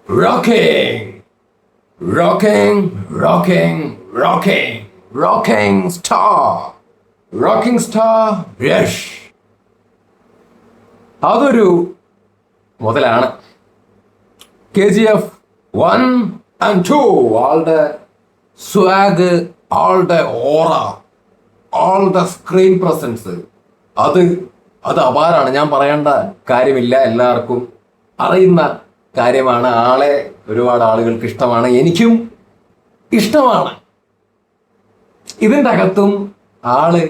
Rocking, rocking star, Yash. അതൊരു മുതലാണ്. KGF 1 and 2, ആളുടെ സ്വാഗ്, ആളുടെ ഓറ, ആളുടെ സ്ക്രീൻ പ്രസൻസ്, അത് അപാരാണ്. ഞാൻ പറയേണ്ട കാര്യമില്ല, എല്ലാവർക്കും അറിയുന്ന കാര്യമാണ്. ആളെ ഒരുപാട് ആളുകൾക്ക് ഇഷ്ടമാണ്, എനിക്കും ഇഷ്ടമാണ്. ഇതിൻ്റെ അകത്തും ആള്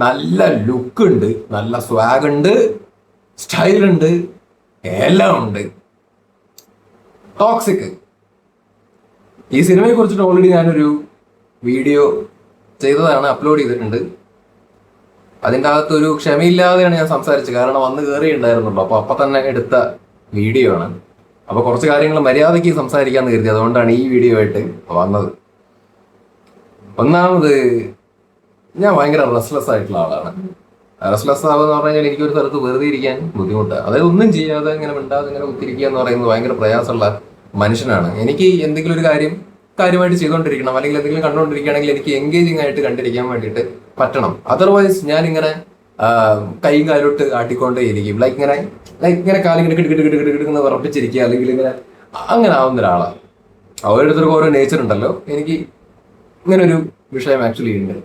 നല്ല ലുക്ക് ഉണ്ട്, നല്ല സ്വാഗ് ഉണ്ട്, സ്റ്റൈലുണ്ട്, എല്ലാം ഉണ്ട്. ടോക്സിക്. ഈ സിനിമയെ കുറിച്ചിട്ട് ഓൾറെഡി ഞാനൊരു വീഡിയോ ചെയ്തതാണ്, അപ്ലോഡ് ചെയ്തിട്ടുണ്ട്. അതിൻ്റെ അകത്തൊരു ക്ഷമയില്ലാതെയാണ് ഞാൻ സംസാരിച്ചത്, കാരണം വന്ന് കയറിയുണ്ടായിരുന്നുള്ളൂ. അപ്പോൾ തന്നെ എടുത്ത വീഡിയോ ആണ്. അപ്പോൾ കുറച്ച് കാര്യങ്ങൾ മര്യാദയ്ക്ക് സംസാരിക്കാമെന്ന് കരുതി, അതുകൊണ്ടാണ് ഈ വീഡിയോ ആയിട്ട് വന്നത്. ഒന്നാമത്, ഞാൻ ഭയങ്കര റെസ്ലെസ് ആയിട്ടുള്ള ആളാണ്. റെസ്ലെസ് ആവുക പറഞ്ഞു കഴിഞ്ഞാൽ എനിക്കൊരു സ്ഥലത്ത് വെറുതെ ഇരിക്കാൻ ബുദ്ധിമുട്ടാണ്. അതായത് ഒന്നും ചെയ്യാതെ ഇങ്ങനെ മിണ്ടാതെ ഇങ്ങനെ കുത്തിരിക്കുക എന്ന് പറയുന്നത് ഭയങ്കര പ്രയാസമുള്ള മനുഷ്യനാണ്. എനിക്ക് എന്തെങ്കിലും ഒരു കാര്യമായിട്ട് ചെയ്തുകൊണ്ടിരിക്കണം, അല്ലെങ്കിൽ എന്തെങ്കിലും കണ്ടുകൊണ്ടിരിക്കുകയാണെങ്കിൽ എനിക്ക് എൻഗേജിങ് ആയിട്ട് കണ്ടിരിക്കാൻ വേണ്ടിയിട്ട് പറ്റണം. അതർവൈസ് ഞാനിങ്ങനെ കൈയും കാലോട്ട് ആട്ടിക്കൊണ്ടേയിരിക്കും. ലൈക്ക് ഇങ്ങനെ കാലിങ്ങനെ കിടുകിടുകിടുകിടുന്ന് വിറപ്പിച്ചിരിക്കുക, അല്ലെങ്കിൽ അങ്ങനെ ആവുന്ന ഒരാളാണ്. ഓരോരുത്തർക്കും ഓരോ നേച്ചർ ഉണ്ടല്ലോ. എനിക്ക് ഇങ്ങനെ ഒരു വിഷയം ആക്ച്വലി ഉണ്ട്.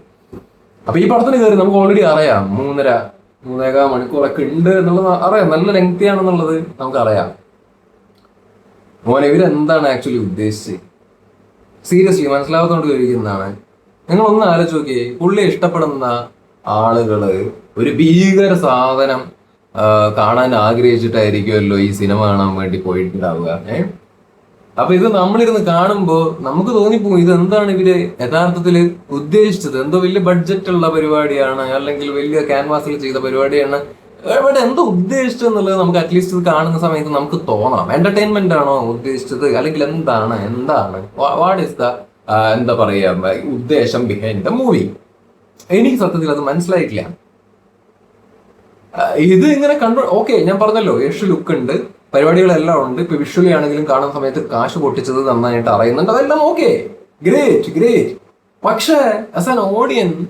അപ്പൊ ഈ പടത്തിന് കയറി നമുക്ക് ഓൾറെഡി അറിയാം 3.5 മണിക്കൂറൊക്കെ ഉണ്ട് എന്നുള്ളത് അറിയാം. നല്ല ലെങ്തി ആണെന്നുള്ളത് നമുക്കറിയാം. മോനെ, ഇവരെന്താണ് ആക്ച്വലി ഉദ്ദേശിച്ചത്? സീരിയസ്ലി മനസ്സിലാവാത്തോണ്ട് ചോദിക്കുന്നതാണ്. നിങ്ങൾ ഒന്ന് ആലോചിച്ച് നോക്കിയേ. പുള്ളി ഇഷ്ടപ്പെടുന്ന ആളുകള് ഒരു ഭീകര സാധനം കാണാൻ ആഗ്രഹിച്ചിട്ടായിരിക്കുമല്ലോ ഈ സിനിമ കാണാൻ വേണ്ടി പോയിട്ടുണ്ടാവുക. അപ്പൊ ഇത് നമ്മളിരുന്ന് കാണുമ്പോൾ നമുക്ക് തോന്നിപ്പോകും, ഇത് എന്താണ് ഇവര് യഥാർത്ഥത്തില് ഉദ്ദേശിച്ചത്? എന്തോ വലിയ ബഡ്ജറ്റ് ഉള്ള പരിപാടിയാണ്, അല്ലെങ്കിൽ വലിയ ക്യാൻവാസിൽ ചെയ്ത പരിപാടിയാണ്, ഇവിടെ എന്തോ ഉദ്ദേശിച്ചെന്നുള്ളത് നമുക്ക് അറ്റ്ലീസ്റ്റ് ഇത് കാണുന്ന സമയത്ത് നമുക്ക് തോന്നണം. എന്റർടൈൻമെന്റ് ആണോ ഉദ്ദേശിച്ചത്, അല്ലെങ്കിൽ എന്താണ് വാട്ട് ഈസ് ദ എന്താ പറയാ ഉദ്ദേശം ബിഹൈൻഡ് ദ മൂവി? എനിക്ക് സത്യത്തിൽ അത് മനസ്സിലായിട്ടില്ല. ഇത് ഇങ്ങനെ കണ്ടു. ഓക്കെ, ഞാൻ പറഞ്ഞല്ലോ, യഷ് ലുക്ക് ഉണ്ട്, പരിപാടികളെല്ലാം ഉണ്ട്. ഇപ്പൊ വിഷ്വലി ആണെങ്കിലും കാണുന്ന സമയത്ത് കാശ് പൊട്ടിച്ചത് നന്നായിട്ട് അറിയുന്നുണ്ട്, അതെല്ലാം ഓക്കെ, ഗ്രേറ്റ്. പക്ഷേ ആസ് ആൻ ഓഡിയൻസ്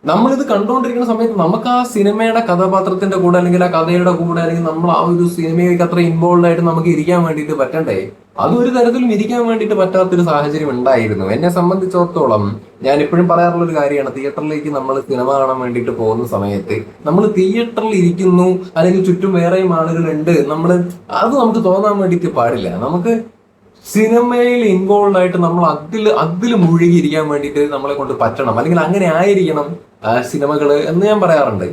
നമ്മളിത് കണ്ടുകൊണ്ടിരിക്കുന്ന സമയത്ത് നമുക്ക് ആ സിനിമയുടെ കഥാപാത്രത്തിന്റെ കൂടെ, അല്ലെങ്കിൽ ആ കഥയുടെ കൂടെ, അല്ലെങ്കിൽ നമ്മൾ ആ ഒരു സിനിമയിലേക്ക് അത്ര ഇൻവോൾവ് ആയിട്ട് നമുക്ക് ഇരിക്കാൻ വേണ്ടിയിട്ട് പറ്റണ്ടേ? അതൊരു തരത്തിലും ഇരിക്കാൻ വേണ്ടിയിട്ട് പറ്റാത്തൊരു സാഹചര്യം ഉണ്ടായിരുന്നു. എന്നെ സംബന്ധിച്ചിടത്തോളം ഞാൻ ഇപ്പോഴും പറയാറുള്ള ഒരു കാര്യമാണ്, തിയേറ്ററിലേക്ക് നമ്മൾ സിനിമ കാണാൻ വേണ്ടിയിട്ട് പോകുന്ന സമയത്ത് നമ്മൾ തിയേറ്ററിൽ ഇരിക്കുന്നു, അല്ലെങ്കിൽ ചുറ്റും വേറെയും ആളുകളുണ്ട്, അത് നമുക്ക് തോന്നാൻ വേണ്ടിയിട്ട് പാടില്ല. നമുക്ക് സിനിമയിൽ ഇൻവോൾവ് ആയിട്ട് നമ്മൾ അതിൽ മുഴുകിയിരിക്കാൻ വേണ്ടിയിട്ട് നമ്മളെ കൊണ്ട് പറ്റണം, അല്ലെങ്കിൽ അങ്ങനെ ആയിരിക്കണം സിനിമകള് എന്ന് ഞാൻ പറയാറുണ്ട്.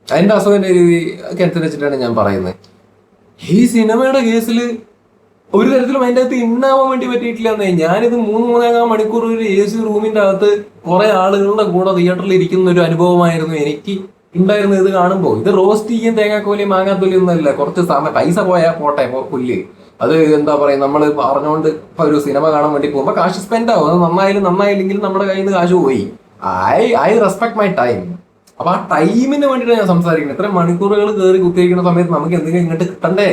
അതിന്റെ അസുഖന്റെ രീതിക്ക് അനുസരിച്ചിട്ടാണ് ഞാൻ പറയുന്നത്. ഈ സിനിമയുടെ കേസിൽ ഒരു തരത്തിലും അതിൻ്റെ അകത്ത് ഇന്നാവാൻ വേണ്ടി പറ്റിയിട്ടില്ല എന്നേ. ഞാനിത് 3.5 മണിക്കൂർ ഒരു AC റൂമിന്റെ അകത്ത് കുറെ ആളുകളുടെ കൂടെ തിയേറ്ററിൽ ഇരിക്കുന്ന ഒരു അനുഭവമായിരുന്നു എനിക്ക് ഉണ്ടായിരുന്നത്. ഇത് കാണുമ്പോൾ ഇത് റോസ്റ്റ് ചെയ്യും തേങ്ങാക്കോലി മാങ്ങാത്തോലി ഒന്നുമല്ല. കുറച്ച് സമയം പൈസ പോയാൽ പോട്ടെ, പുല്ല്. അത് എന്താ പറയാ, നമ്മൾ പറഞ്ഞുകൊണ്ട് ഇപ്പൊ ഒരു സിനിമ കാണാൻ വേണ്ടി പോകുമ്പോൾ കാശ് സ്പെൻഡ് ആവും. അത് നന്നായില്ലെങ്കിലും നമ്മുടെ കയ്യിൽ നിന്ന് കാശ് പോയി. I respect my time. അപ്പൊ ആ ടൈമിന് വേണ്ടിയിട്ട് ഞാൻ സംസാരിക്കുന്നത്. ഇത്രയും മണിക്കൂറുകൾ കയറി കുത്തിയിരിക്കുന്ന സമയത്ത് നമുക്ക് എന്തെങ്കിലും ഇങ്ങോട്ട് കിട്ടണ്ടേ?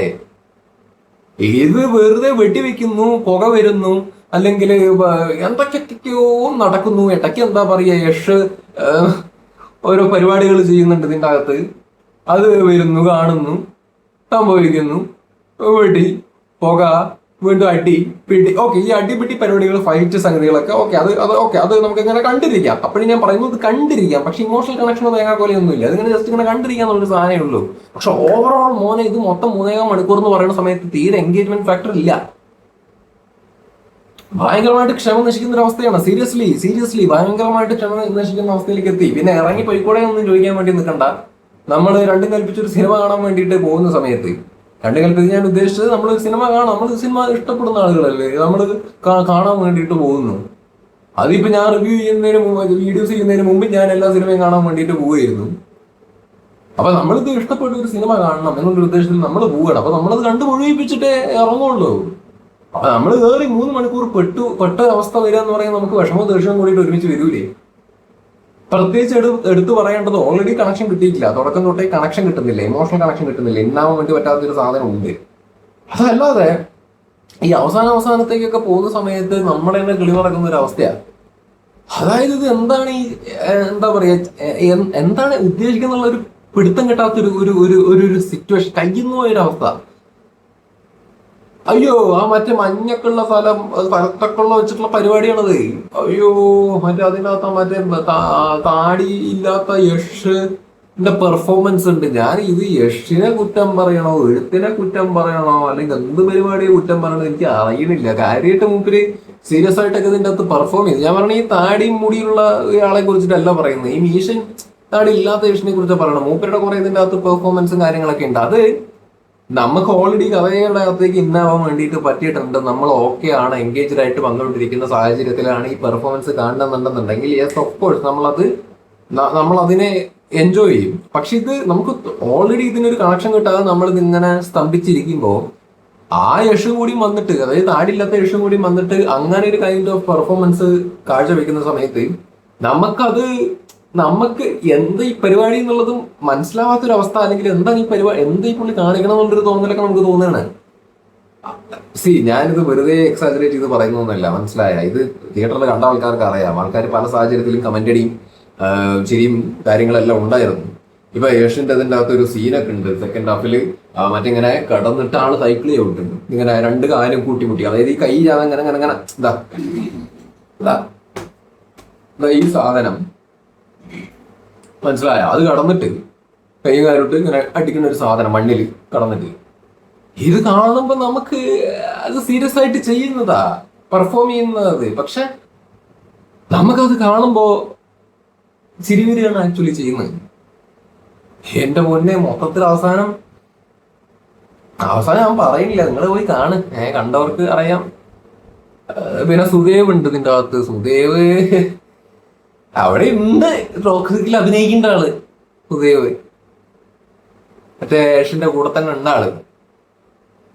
ഇത് വെറുതെ വെട്ടിവെക്കുന്നു, പുക വരുന്നു, അല്ലെങ്കിൽ എന്തൊക്കെയോ നടക്കുന്നു. ഇടയ്ക്ക് എന്താ പറയാ, യഷ് ഓരോ പരിപാടികൾ ചെയ്യുന്നുണ്ട് ഇതിൻ്റെ അകത്ത്. അത് വരുന്നു, കാണുന്നു, സംഭവിക്കുന്നു, വെടി, പുക, വീണ്ടും അടി പിടി. ഓക്കെ, ഈ അടിപിടി പരിപാടികൾ, ഫൈറ്റ് സംഗതികളൊക്കെ അത് നമുക്ക് ഇങ്ങനെ കണ്ടിരിക്കാം. അപ്പോഴും ഞാൻ പറയുന്നത് കണ്ടിരിക്കാം. പക്ഷെ ഇമോഷണൽ കണക്ഷനോ തേങ്ങാക്കോലൊന്നും ഇല്ല. അതിങ്ങനെ ജസ്റ്റ് ഇങ്ങനെ കണ്ടിരിക്കാൻ എന്നുള്ളൊരു സാധനമേ ഉള്ളൂ. പക്ഷെ ഓവറോൾ മോനെ ഇത് മൊത്തം 3.5 മണിക്കൂർ എന്ന് പറയുന്ന സമയത്ത് തീരെ എൻഗേജ്മെന്റ് ഫാക്ടർ ഇല്ല. ഭയങ്കരമായിട്ട് ക്ഷമ നശിക്കുന്ന ഒരു അവസ്ഥയാണ്. സീരിയസ്ലി ഭയങ്കരമായിട്ട് ക്ഷമ നശിക്കുന്ന അവസ്ഥയിലേക്ക് എത്തി. പിന്നെ ഇറങ്ങി പോയിക്കൂടെ ഒന്നും ചോദിക്കാൻ വേണ്ടി നിൽക്കണ്ട. നമ്മൾ രണ്ടും കൽപ്പിച്ചൊരു സിനിമ കാണാൻ വേണ്ടിയിട്ട് പോകുന്ന സമയത്ത്, രണ്ടും കൽപ്പിച്ച് ഞാൻ ഉദ്ദേശിച്ചത്, നമ്മൾ സിനിമ സിനിമ ഇഷ്ടപ്പെടുന്ന ആളുകളല്ലേ, നമ്മൾ കാണാൻ വേണ്ടിയിട്ട് പോകുന്നു. അതിപ്പോ ഞാൻ വീഡിയോസ് ചെയ്യുന്നതിന് മുമ്പ് ഞാൻ എല്ലാ സിനിമയും കാണാൻ വേണ്ടിയിട്ട് പോവുകയായിരുന്നു. അപ്പൊ നമ്മളിത് ഇഷ്ടപ്പെട്ട ഒരു സിനിമ കാണണം എന്നുള്ളൊരു ഉദ്ദേശത്തിൽ നമ്മൾ പോവുകയാണ്. അപ്പൊ നമ്മളത് കണ്ടു മുഴുവിപ്പിച്ചിട്ടേ ഇറങ്ങുള്ളൂ. അപ്പൊ നമ്മൾ കയറി 3 മണിക്കൂർ പെട്ട അവസ്ഥ വരിക എന്ന് പറയുന്നത് നമുക്ക് വിഷമവും ദേഷ്യവും കൂടിയിട്ട് ഒരുമിച്ച് വരൂലേ? പ്രത്യേകിച്ച് എടുത്തു പറയേണ്ടത്, ഓൾറെഡി കണക്ഷൻ കിട്ടിയിട്ടില്ല. തുടക്കം തൊട്ടേ കണക്ഷൻ കിട്ടുന്നില്ല, ഇമോഷണൽ കണക്ഷൻ കിട്ടുന്നില്ല. ഇന്നാവാൻ വേണ്ടി പറ്റാത്തൊരു സാധനം ഉണ്ട്. അതല്ലാതെ ഈ അവസാനത്തേക്കൊക്കെ പോകുന്ന സമയത്ത് നമ്മുടെ തന്നെ കിളി പറക്കുന്ന ഒരു അവസ്ഥയാണ്. അതായത് ഇത് എന്താണ് ഈ എന്താ പറയാ, എന്താണ് ഉദ്ദേശിക്കുന്നുള്ള ഒരു പിടുത്തം കിട്ടാത്തൊരു ഒരു ഒരു ഒരു സിറ്റുവേഷൻ, കഴിയുന്ന ഒരവസ്ഥ. അയ്യോ ആ മറ്റേ മഞ്ഞക്കുള്ള സ്ഥലത്തൊക്കെ വെച്ചിട്ടുള്ള പരിപാടിയാണത്. അയ്യോ മറ്റേ അതിനകത്ത് മറ്റേ താടി ഇല്ലാത്ത യഷിന്റെ പെർഫോമൻസ് ഉണ്ട്. ഞാൻ ഇത് യഷിനെ കുറ്റം പറയണോ എഴുത്തിനെ കുറ്റം പറയണോ അല്ലെങ്കിൽ എന്ത് പരിപാടിയെ കുറ്റം പറയണോ എനിക്ക് അറിയണില്ല. കാര്യമായിട്ട് മൂപ്പര് സീരിയസ് ആയിട്ടൊക്കെ ഇതിന്റെ അകത്ത് പെർഫോം ചെയ്തു. ഞാൻ പറഞ്ഞ ഈ താടിയും മുടിയുള്ള ഇയാളെ കുറിച്ചിട്ടല്ല പറയുന്നത്, ഈ മീഷൻ താടി ഇല്ലാത്ത യഷിനെ കുറിച്ച് പറയണം. മൂപ്പരുടെ കുറെ ഇതിന്റെ അകത്ത് പെർഫോമൻസും കാര്യങ്ങളൊക്കെ ഉണ്ട്. അത് നമുക്ക് ഓൾറെഡി കഥയുടെ അകത്തേക്ക് ഇന്നാവാൻ വേണ്ടിയിട്ട് പറ്റിയിട്ടുണ്ട്. നമ്മൾ ഓക്കെ ആണ്, എൻഗേജ്ഡ് ആയിട്ട് വന്നുകൊണ്ടിരിക്കുന്ന സാഹചര്യത്തിലാണ് ഈ പെർഫോമൻസ് കാണുന്നുണ്ടെന്നുണ്ടെങ്കിൽ യെസ് ഓഫ് കോഴ്സ് നമ്മൾ അതിനെ എൻജോയ് ചെയ്യും. പക്ഷെ ഇത് നമുക്ക് ഓൾറെഡി ഇതിനൊരു കണക്ഷൻ കിട്ടാതെ നമ്മൾ ഇങ്ങനെ സ്തംഭിച്ചിരിക്കുമ്പോൾ ആ യഷും കൂടി വന്നിട്ട്, അതായത് താടില്ലാത്ത യഷും കൂടി വന്നിട്ട് അങ്ങനെ ഒരു കൈൻഡ് ഓഫ് പെർഫോമൻസ് കാഴ്ചവെക്കുന്ന സമയത്ത് നമുക്ക് എന്താ ഈ പരിപാടി എന്നുള്ളതും മനസ്സിലാവാത്തൊരവസ്ഥ, അല്ലെങ്കിൽ എന്താണ് ഈ പരിപാടി, എന്താ ഈ പുള്ളി കാണിക്കണം എന്നുള്ളൊരു തോന്നലൊക്കെ നമുക്ക് തോന്നുകയാണ്. ഞാനിത് വെറുതെ എക്സാജറേറ്റ് ചെയ്ത് പറയുന്നൊന്നുമല്ല, മനസ്സിലായ ഇത് തിയേറ്ററിൽ കണ്ട ആൾക്കാർക്ക് അറിയാം. ആൾക്കാർ പല സാഹചര്യത്തിലും കമന്റടിയും ചിരിയും കാര്യങ്ങളെല്ലാം ഉണ്ടായിരുന്നു. ഇപ്പൊ ഏഷ്യന്റെ അതിൻ്റെ അകത്ത് ഒരു സീനൊക്കെ ഉണ്ട് സെക്കൻഡ് ഹാഫില്, മറ്റിങ്ങനെ കടന്നിട്ട് ആള് സൈക്കിൾ ചവിട്ടുണ്ട്, ഇങ്ങനെ രണ്ട് കാലും കൂട്ടിമുട്ടി, അതായത് ഈ കൈ അങ്ങനെ അങ്ങനെ അങ്ങനെ ഈ സാധനം മനസ്സിലായ, അത് കടന്നിട്ട് കൈ കാലോട്ട് ഇങ്ങനെ അടിക്കുന്ന ഒരു സാധനം മണ്ണിൽ കടന്നിട്ട്, ഇത് കാണുമ്പോ നമുക്ക് അത് സീരിയസ് ആയിട്ട് ചെയ്യുന്നതാ, പെർഫോം ചെയ്യുന്നത്. പക്ഷെ നമുക്കത് കാണുമ്പോ ചിരിവിരിയാണ് ആക്ച്വലി ചെയ്യുന്നത്. എന്റെ മുന്നേ മൊത്തത്തിൽ അവസാനം ഞാൻ പറയുന്നില്ല, നിങ്ങൾ പോയി കാണ്, കണ്ടവർക്ക് അറിയാം. പിന്നെ സുദേവ് ഉണ്ട് ഇതിന്റെ അകത്ത്. സുദേവ് അവിടെ ഉണ്ട്, ടോക്സിക്കിൽ അഭിനയിക്കേണ്ട ആള് സുദേവ്. മറ്റേ ഏഷ്യന്റെ കൂടെ തന്നെ ഉണ്ട് ആള്.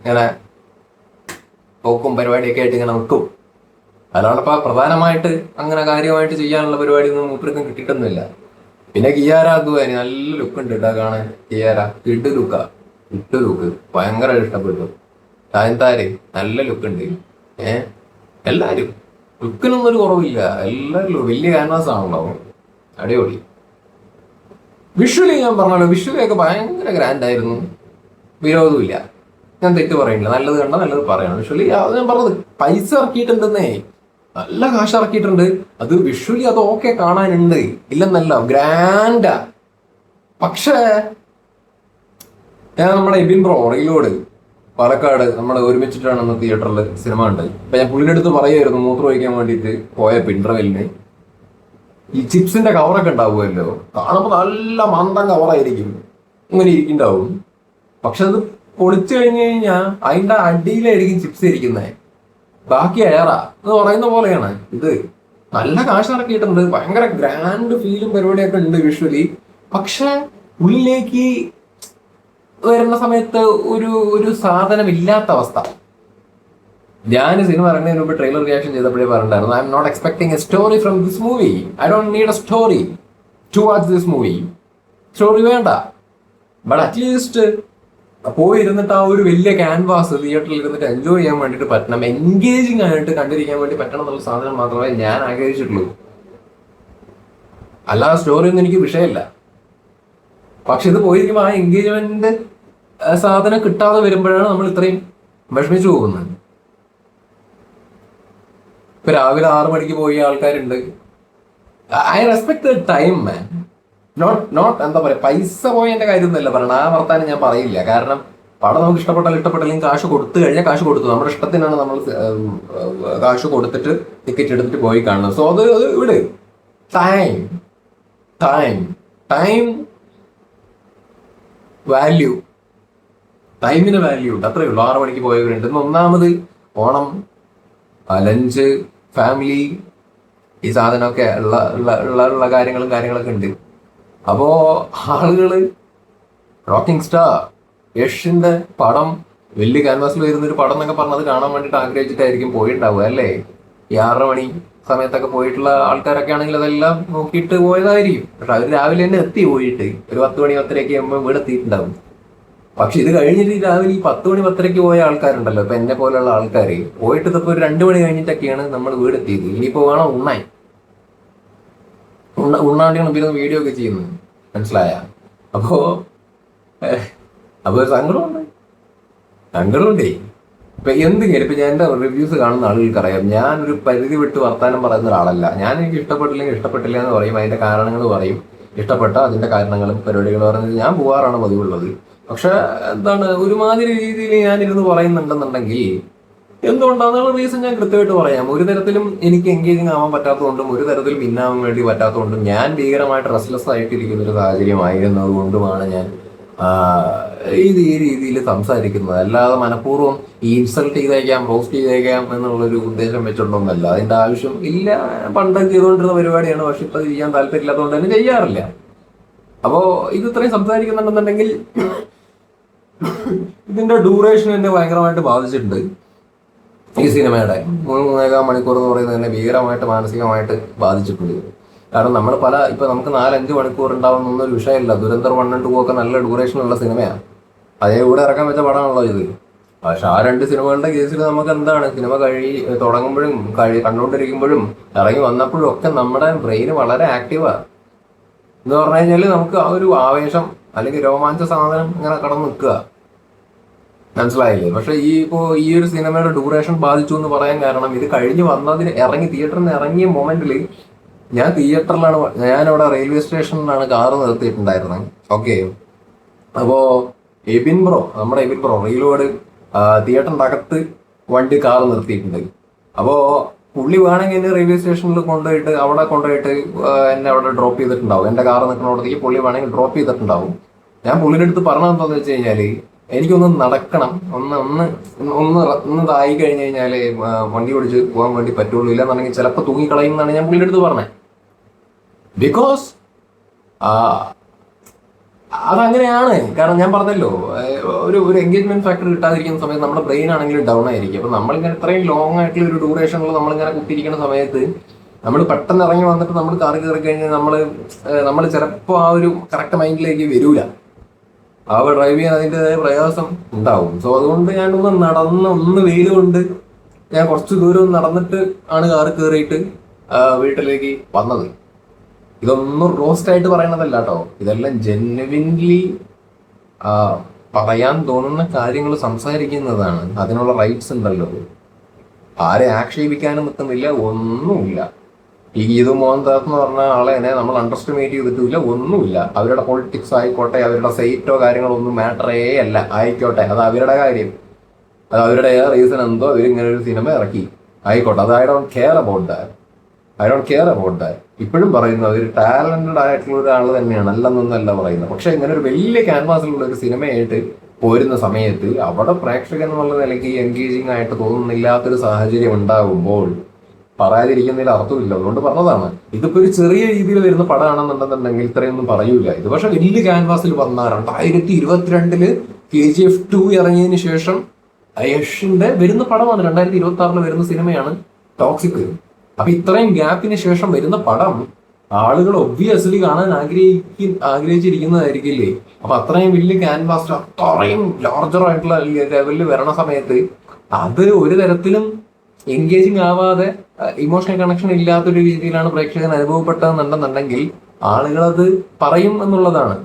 ഇങ്ങനെ പോക്കും പരിപാടിയൊക്കെ ആയിട്ട് ഇങ്ങനെ നിൽക്കും. അല്ലാണ്ടപ്പോ പ്രധാനമായിട്ട് അങ്ങനെ കാര്യമായിട്ട് ചെയ്യാനുള്ള പരിപാടി ഒന്നും മൂപ്പർക്കും കിട്ടിയിട്ടൊന്നുമില്ല. പിന്നെ കിയാര അദ്വാനി നല്ല ലുക്ക് ഉണ്ട് കേട്ടോ കാണാൻ. കിയാര ഇട്ട് ലുക്ക് ഭയങ്കര ഇഷ്ടപ്പെട്ടു. താരേ നല്ല ലുക്ക് ഉണ്ട്. എല്ലാരും ലുക്കിനൊന്നും ഒരു കുറവില്ല, എല്ലാവരും വലിയ ക്യാൻവാസ് ആണല്ലോ, അടിപൊളി. വിഷ്വലി ഞാൻ പറഞ്ഞല്ലോ, വിഷ്വലിയൊക്കെ ഭയങ്കര ഗ്രാൻഡ് ആയിരുന്നു, വിരോധമില്ല, ഞാൻ തെറ്റ് പറയുന്നില്ല. നല്ലത് കണ്ട നല്ലത് പറയണം. വിഷ്വലി അത് ഞാൻ പറഞ്ഞത് പൈസ ഇറക്കിയിട്ടുണ്ടെന്നേ, നല്ല കാശ് ഇറക്കിയിട്ടുണ്ട്. അത് വിഷ്വലി അത് ഓക്കെ കാണാനുണ്ട്, ഇല്ലെന്നല്ല, ഗ്രാൻഡാ. പക്ഷേ ഞാൻ നമ്മുടെ എബിൻ ബ്രോ റീലോഡ് പാലക്കാട് നമ്മൾ ഒരുമിച്ചിട്ടാണ് തിയേറ്ററിൽ സിനിമ ഉണ്ട്. അപ്പൊ ഞാൻ പുള്ളിയുടെ അടുത്ത് പറയുമായിരുന്നു മൂത്രം ഒഴിക്കാൻ വേണ്ടിയിട്ട് പോയ ഇന്റർവെല്ലിന് ഈ ചിപ്സിന്റെ കവറൊക്കെ ഉണ്ടാവുമല്ലോ, കാണുമ്പോൾ നല്ല മന്ദം കവറായിരിക്കും, ഇങ്ങനെ ഇരിക്കുന്നുണ്ടാവും. പക്ഷെ അത് പൊളിച്ചു കഴിഞ്ഞു കഴിഞ്ഞാൽ അതിന്റെ അടിയിലായിരിക്കും ചിപ്സ് ഇരിക്കുന്നത്, ബാക്കി എയറാ എന്ന് പറയുന്ന പോലെയാണ്. ഇത് നല്ല കാശ് ഇറക്കിയിട്ടുണ്ട്, ഭയങ്കര ഗ്രാൻഡ് ഫീലും പരിപാടിയൊക്കെ ഉണ്ട് വിഷ്വലി. പക്ഷെ ഉള്ളിലേക്ക് വരുന്ന സമയത്ത് ഒരു സാധനം ഇല്ലാത്ത അവസ്ഥ. ഞാൻ സിനിമ ഇറങ്ങുന്നതിന് മുമ്പ് ട്രെയിലർ റിയാക്ഷൻ ചെയ്തപ്പോഴേ പറഞ്ഞിട്ടുണ്ടായിരുന്നു, I am not expecting a story from this movie, I don't need a story to watch this movie. Story വേണ്ട, ബട്ട് അറ്റ്ലീസ്റ്റ് പോയി ഇരുന്നിട്ട് ആ ഒരു വലിയ ക്യാൻവാസ് തിയേറ്ററിൽ ഇരുന്നിട്ട് എൻജോയ് ചെയ്യാൻ വേണ്ടിയിട്ട് പറ്റണം, എൻഗേജിങ് ആയിട്ട് കണ്ടിരിക്കാൻ വേണ്ടി പറ്റണം എന്നുള്ള സാധനം മാത്രമേ ഞാൻ ആഗ്രഹിച്ചിട്ടുള്ളൂ. അല്ലാതെ സ്റ്റോറി ഒന്നും എനിക്ക് വിഷയമല്ല. പക്ഷെ ഇത് പോയിരിക്കുമ്പോൾ ആ എൻഗേജ്മെന്റിന്റെ സാധനം കിട്ടാതെ വരുമ്പോഴാണ് നമ്മൾ ഇത്രയും വിഷമിച്ചു പോകുന്നത്. ഇപ്പൊ രാവിലെ 6 മണിക്ക് പോയ ആൾക്കാരുണ്ട്. I respect the time man, not എന്താ പറയാ, പൈസ പോയതിന്റെ കാര്യമൊന്നുമല്ല പറയണം, ആ വർത്താനം ഞാൻ പറയില്ല. കാരണം പടം നമുക്ക് ഇഷ്ടപ്പെട്ടില്ലെങ്കിൽ കാശ് കൊടുത്തു കഴിഞ്ഞാൽ കാശ് കൊടുത്തു, നമ്മുടെ ഇഷ്ടത്തിനാണ് നമ്മൾ കാശ് കൊടുത്തിട്ട് ടിക്കറ്റ് എടുത്തിട്ട് പോയി കാണുന്നത്. സോ അത് ഇവിടെ ടൈം വാല്യൂ, ടൈമിന് വാല്യൂ ഉണ്ട്, അത്രയേ ഉള്ളൂ. 6 മണിക്ക് പോയവരുണ്ട്. ഒന്നാമത് ഓണം, ലഞ്ച്, ഫാമിലി, ഈ സാധനമൊക്കെ ഉള്ള കാര്യങ്ങളൊക്കെ ഉണ്ട്. അപ്പോ ആളുകള് റോക്കിംഗ് സ്റ്റാർ യഷിന്റെ പടം വലിയ ക്യാൻവാസിൽ വരുന്നൊരു പടം എന്നൊക്കെ പറഞ്ഞത് കാണാൻ വേണ്ടിയിട്ട് ആഗ്രഹിച്ചിട്ടായിരിക്കും പോയിട്ടുണ്ടാവുക അല്ലേ. ഈ 6 മണി സമയത്തൊക്കെ പോയിട്ടുള്ള ആൾക്കാരൊക്കെ ആണെങ്കിൽ അതെല്ലാം നോക്കിയിട്ട് പോയതായിരിക്കും. പക്ഷെ അവർ രാവിലെ തന്നെ പോയിട്ട് ഒരു 10 മണി 10:30 ആകുമ്പോൾ ഇവിടെ എത്തിയിട്ടുണ്ടാവും. പക്ഷെ ഇത് കഴിഞ്ഞിട്ട് രാവിലെ ഈ 10 മണി 10:30 പോയ ആൾക്കാരുണ്ടല്ലോ, ഇപ്പൊ എന്നെ പോലെയുള്ള ആൾക്കാർ പോയിട്ട് ഇപ്പൊ ഒരു 2 മണി കഴിഞ്ഞിട്ടൊക്കെയാണ് നമ്മൾ വീടെത്തിയത്. ഇനിയിപ്പോ വേണം ഉണ്ണാണ്ടിയാണ് പിന്നെ വീഡിയോ ഒക്കെ ചെയ്യുന്നത്, മനസ്സിലായ? അപ്പോ അപ്പൊ സങ്കടമുണ്ടേ. ഇപ്പൊ എന്തെങ്കിലും ഇപ്പൊ ഞാൻ എന്റെ റിവ്യൂസ് കാണുന്ന ആളുകൾക്ക് അറിയാം, ഞാൻ ഒരു പരിധി വിട്ട് വർത്താനം പറയുന്ന ഒരാളല്ല. ഞാൻ എനിക്ക് ഇഷ്ടപ്പെട്ടില്ലെങ്കിൽ ഇഷ്ടപ്പെട്ടില്ല എന്ന് പറയും, അതിന്റെ കാരണങ്ങൾ പറയും. ഇഷ്ടപ്പെട്ട അതിന്റെ കാരണങ്ങളും പരിപാടികൾ പറയുന്നത് ഞാൻ പോവാറാണ് പതിവുള്ളത്. പക്ഷെ എന്താണ്, ഒരുമാതിരി രീതിയിൽ ഞാനിരുന്ന് പറയുന്നുണ്ടെന്നുണ്ടെങ്കിൽ എന്തുകൊണ്ടാണെന്നുള്ള റീസൺ ഞാൻ കൃത്യമായിട്ട് പറയാം. ഒരു തരത്തിലും എനിക്ക് എൻഗേജിങ് ആവാൻ പറ്റാത്തതുകൊണ്ടും ഒരു തരത്തിലും പിന്നാവാൻ വേണ്ടി പറ്റാത്തതുകൊണ്ടും ഞാൻ ഭീകരമായിട്ട് റെസ്റ്റ്ലെസ് ആയിട്ടിരിക്കുന്ന ഒരു സാഹചര്യമായിരുന്നത് കൊണ്ടുമാണ് ഞാൻ ഈ രീതിയിൽ സംസാരിക്കുന്നത്. അല്ലാതെ മനഃപൂർവ്വം ഈ ഇൻസൾട്ട് ചെയ്തേക്കാം, റോസ്റ്റ് ചെയ്തേക്കാം എന്നുള്ളൊരു ഉദ്ദേശം വെച്ചിട്ടൊന്നല്ല. അതിന്റെ ആവശ്യം ഇല്ല. പണ്ടും ചെയ്തുകൊണ്ടിരുന്ന പരിപാടിയാണ്, പക്ഷെ ഇപ്പൊ ചെയ്യാൻ താല്പര്യമില്ലാത്തതുകൊണ്ട് തന്നെ ചെയ്യാറില്ല. അപ്പോ ഇത് ഇത്രയും സംസാരിക്കുന്നുണ്ടെന്നുണ്ടെങ്കിൽ ഇതിന്റെ ഡ്യൂറേഷൻ എന്നെ ഭയങ്കരമായിട്ട് ബാധിച്ചിട്ടുണ്ട്. ഈ സിനിമയുടെ 3.5 മണിക്കൂർ എന്ന് പറയുന്നത് തന്നെ ഭീകരമായിട്ട് മാനസികമായിട്ട് ബാധിച്ചിട്ടുണ്ട്. കാരണം നമ്മൾ ഇപ്പൊ നമുക്ക് 4-5 മണിക്കൂർ ഉണ്ടാവുന്ന ഒരു വിഷയമല്ല. ദുരന്തർ 1 and 2 ഒക്കെ നല്ല ഡ്യൂറേഷനുള്ള സിനിമയാണ്. അതേ കൂടെ ഇറക്കാൻ വെച്ച പടമാണല്ലോ ഇത്. പക്ഷെ ആ 2 സിനിമകളുടെ കേസിൽ നമുക്ക് എന്താണ്, സിനിമ തുടങ്ങുമ്പോഴും കണ്ടുകൊണ്ടിരിക്കുമ്പോഴും ഇറങ്ങി വന്നപ്പോഴും ഒക്കെ നമ്മുടെ ബ്രെയിൻ വളരെ ആക്റ്റീവാണ്. എന്ന് പറഞ്ഞു കഴിഞ്ഞാൽ നമുക്ക് ആ ഒരു ആവേശം അല്ലെങ്കിൽ രോമാഞ്ച സാധനം ഇങ്ങനെ കടന്നു നിൽക്കുക, മനസ്സിലായില്ലേ? പക്ഷെ ഈ ഒരു സിനിമയുടെ ഡ്യൂറേഷൻ ബാധിച്ചു എന്ന് പറയാൻ കാരണം, ഇത് കഴിഞ്ഞ് തിയേറ്ററിൽ നിന്ന് ഇറങ്ങിയ മൊമെന്റിൽ ഞാൻ തിയേറ്ററിലാണ്, ഞാനവിടെ റെയിൽവേ സ്റ്റേഷനിലാണ് കാറ് നിർത്തിയിട്ടുണ്ടായിരുന്നത്. ഓക്കെ, അപ്പോ നമ്മുടെ എബിൻ ബ്രോ റീലോഡ് തിയേറ്ററിന്റെ അകത്ത് കാറ് നിർത്തിയിട്ടുണ്ട്. അപ്പോ പുള്ളി വേണമെങ്കിൽ എന്നെ റെയിൽവേ സ്റ്റേഷനിൽ അവിടെ കൊണ്ടുപോയിട്ട് എന്നെ അവിടെ ഡ്രോപ്പ് ചെയ്തിട്ടുണ്ടാവും. എന്റെ കാറ് നിൽക്കുന്നിടത്തേക്ക് പുള്ളി വേണമെങ്കിൽ ഡ്രോപ്പ് ചെയ്തിട്ടുണ്ടാവും. ഞാൻ പുള്ളിന്റെ അടുത്ത് പറഞ്ഞതെന്താന്ന് വെച്ച് കഴിഞ്ഞാല്, എനിക്കൊന്ന് നടക്കണം, ഒന്ന് തായി കഴിഞ്ഞ് കഴിഞ്ഞാല് വണ്ടി ഓടിച്ച് പോകാൻ വേണ്ടി പറ്റുള്ളൂ, ഇല്ലെന്നുണ്ടെങ്കിൽ ചിലപ്പോൾ തൂങ്ങിക്കളയും എന്നാണ് ഞാൻ പുള്ളിയുടെ അടുത്ത് പറഞ്ഞത്. ബിക്കോസ് അതങ്ങനെയാണ്. കാരണം ഞാൻ പറഞ്ഞല്ലോ, ഒരു എൻഗേജ്മെന്റ് ഫാക്ടർ കിട്ടാതിരിക്കുന്ന സമയത്ത് നമ്മുടെ ബ്രെയിൻ ആണെങ്കിലും ഡൗൺ ആയിരിക്കും. അപ്പൊ നമ്മളിങ്ങനെ ഇത്രയും ലോങ് ആയിട്ടുള്ള ഒരു ഡ്യൂറേഷനിൽ നമ്മളിങ്ങനെ കുത്തിയിരിക്കുന്ന സമയത്ത് നമ്മൾ പെട്ടെന്ന് ഇറങ്ങി വന്നിട്ട് നമ്മൾ കാറി കയറി കഴിഞ്ഞാൽ നമ്മൾ ചിലപ്പോൾ ആ ഒരു കറക്റ്റ് മൈൻഡിലേക്ക് വരൂല. ആ ഡ്രൈവ് ചെയ്യാൻ അതിൻ്റെതായ പ്രയാസം ഉണ്ടാവും. സോ അതുകൊണ്ട് ഒന്ന് വെയിൽ കൊണ്ട് ഞാൻ കുറച്ച് ദൂരം നടന്നിട്ട് ആണ് കാറ് കയറിയിട്ട് വീട്ടിലേക്ക് വന്നത്. ഇതൊന്നും റോസ്റ്റ് ആയിട്ട് പറയണതല്ല കേട്ടോ, ഇതെല്ലാം ജെന്യുവിൻലി പറയാൻ തോന്നുന്ന കാര്യങ്ങൾ സംസാരിക്കുന്നതാണ്. അതിനുള്ള റൈറ്റ്സ് ഉണ്ടല്ലോ. ആരെ ആക്ഷേപിക്കാനും നിൽക്കുന്നില്ല, ഒന്നുമില്ല. ഈ ഗീതു മോഹൻദാസ് എന്ന് പറഞ്ഞ ആളെ നമ്മൾ അണ്ടർസ്റ്റിമേറ്റ് ചെയ്തിട്ടില്ല, ഒന്നുമില്ല. അവരുടെ പൊളിറ്റിക്സ് ആയിക്കോട്ടെ, അവരുടെ സൈറ്റോ കാര്യങ്ങളോ ഒന്നും മാറ്ററേ അല്ല. ആയിക്കോട്ടെ, അത് അവരുടെ കാര്യം, അത് അവരുടെ റീസൺ എന്തോ അവരിങ്ങനെ ഒരു സിനിമ ഇറക്കി, ആയിക്കോട്ടെ. അത് I don't care about that. ഇപ്പോഴും പറയുന്നു അതൊരു ടാലന്റഡ് ആയിട്ടുള്ള ഒരാൾ തന്നെയാണ്, അല്ലെന്നൊന്നല്ല പറയുന്നത്. പക്ഷെ ഇങ്ങനെ ഒരു വലിയ ക്യാൻവാസിലുള്ള ഒരു സിനിമയായിട്ട് പോരുന്ന സമയത്ത് അവിടെ പ്രേക്ഷകൻ എന്നുള്ള നിലയ്ക്ക് എൻഗേജിങ് ആയിട്ട് തോന്നുന്നില്ലാത്തൊരു സാഹചര്യം ഉണ്ടാകുമ്പോൾ പറയാതിരിക്കുന്നതിൽ അർത്ഥമില്ല. അതുകൊണ്ട് പറഞ്ഞതാണ്. ഇതിപ്പോ ഒരു ചെറിയ രീതിയിൽ വരുന്ന പടമാണെന്നുണ്ടെന്നുണ്ടെങ്കിൽ ഇത്രയൊന്നും പറയൂല. ഇത് പക്ഷെ വലിയ ക്യാൻവാസിൽ വന്ന 2022 KGF 2 ഇറങ്ങിയതിന് ശേഷം യഷിന്റെ വരുന്ന പടമാണ്. 2026 വരുന്ന സിനിമയാണ് ടോക്സിക്. അപ്പൊ ഇത്രയും ഗ്യാപ്പിന് ശേഷം വരുന്ന പടം ആളുകൾ ഒബ്വിയസ്ലി കാണാൻ ആഗ്രഹിച്ചിരിക്കുന്നതായിരിക്കില്ലേ. അപ്പൊ അത്രയും വലിയ ക്യാൻവാസ്, അത്രയും ലാർജർ ആയിട്ടുള്ള ലെവലിൽ വരണ സമയത്ത് അത് ഒരു തരത്തിലും എൻഗേജിങ് ആവാതെ ഇമോഷണൽ കണക്ഷൻ ഇല്ലാത്തൊരു രീതിയിലാണ് പ്രേക്ഷകൻ അനുഭവപ്പെട്ടതെന്നുണ്ടെന്നുണ്ടെങ്കിൽ ആളുകളത് പറയും എന്നുള്ളതാണ്.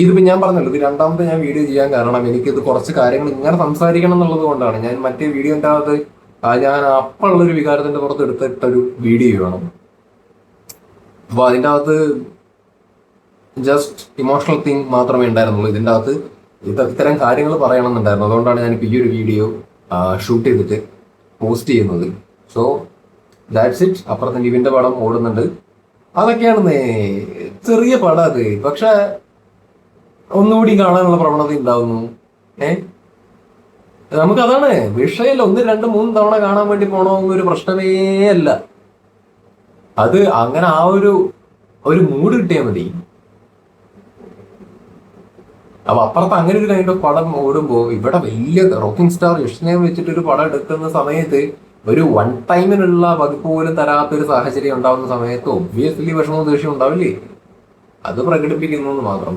ഇതിപ്പോ ഞാൻ പറഞ്ഞല്ലോ, ഇത് രണ്ടാമത്തെ ഞാൻ വീഡിയോ ചെയ്യാൻ കാരണം എനിക്കിത് കുറച്ച് കാര്യങ്ങൾ ഇങ്ങനെ സംസാരിക്കണം എന്നുള്ളത് കൊണ്ടാണ്. ഞാൻ മറ്റേ വീഡിയോന്റെ അകത്ത് ഞാൻ അപ്പുള്ളൊരു വികാരത്തിന്റെ പുറത്ത് എടുത്തിട്ടൊരു വീഡിയോ വേണം. അപ്പൊ അതിൻ്റെ അകത്ത് ജസ്റ്റ് ഇമോഷണൽ തിങ് മാത്രമേ ഉണ്ടായിരുന്നുള്ളൂ. ഇതിൻ്റെ അകത്ത് ഇത്തരം കാര്യങ്ങൾ പറയണമെന്നുണ്ടായിരുന്നു. അതുകൊണ്ടാണ് ഞാനിപ്പോൾ ഈ ഒരു വീഡിയോ ഷൂട്ട് ചെയ്തിട്ട് പോസ്റ്റ് ചെയ്യുന്നത്. So that's it. അപ്പുറത്തെ ലിവിന്റെ പടം ഓടുന്നുണ്ട്. അതൊക്കെയാണ് ചെറിയ പടം അത്. പക്ഷെ ഒന്നുകൂടി കാണാനുള്ള പ്രവണത ഉണ്ടാവുന്നു. നമുക്കതാണ് വിഷയമല്ല. 1, 2, 3 തവണ കാണാൻ വേണ്ടി പോകണമെന്നൊരു പ്രശ്നമേ അല്ല. അത് അങ്ങനെ ആ ഒരു മൂഡ് കിട്ടിയാൽ മതി. അപ്പൊ അപ്പുറത്ത് അങ്ങനെ ഒരു കൈൻഡ് ഓഫ് പടം ഓടുമ്പോൾ ഇവിടെ വലിയ റോക്കിംഗ് സ്റ്റാർ യഷിനെ വെച്ചിട്ട് ഒരു പടം എടുക്കുന്ന സമയത്ത് ഒരു വൺ ടൈമിനുള്ള വകുപ്പ് പോലും തരാത്തൊരു സാഹചര്യം ഉണ്ടാവുന്ന സമയത്ത് ഒബ്വിയസ്ലി വിഷമവും ദേഷ്യം ഉണ്ടാവില്ലേ? അത് പ്രകടിപ്പിക്കുന്നു എന്ന് മാത്രം.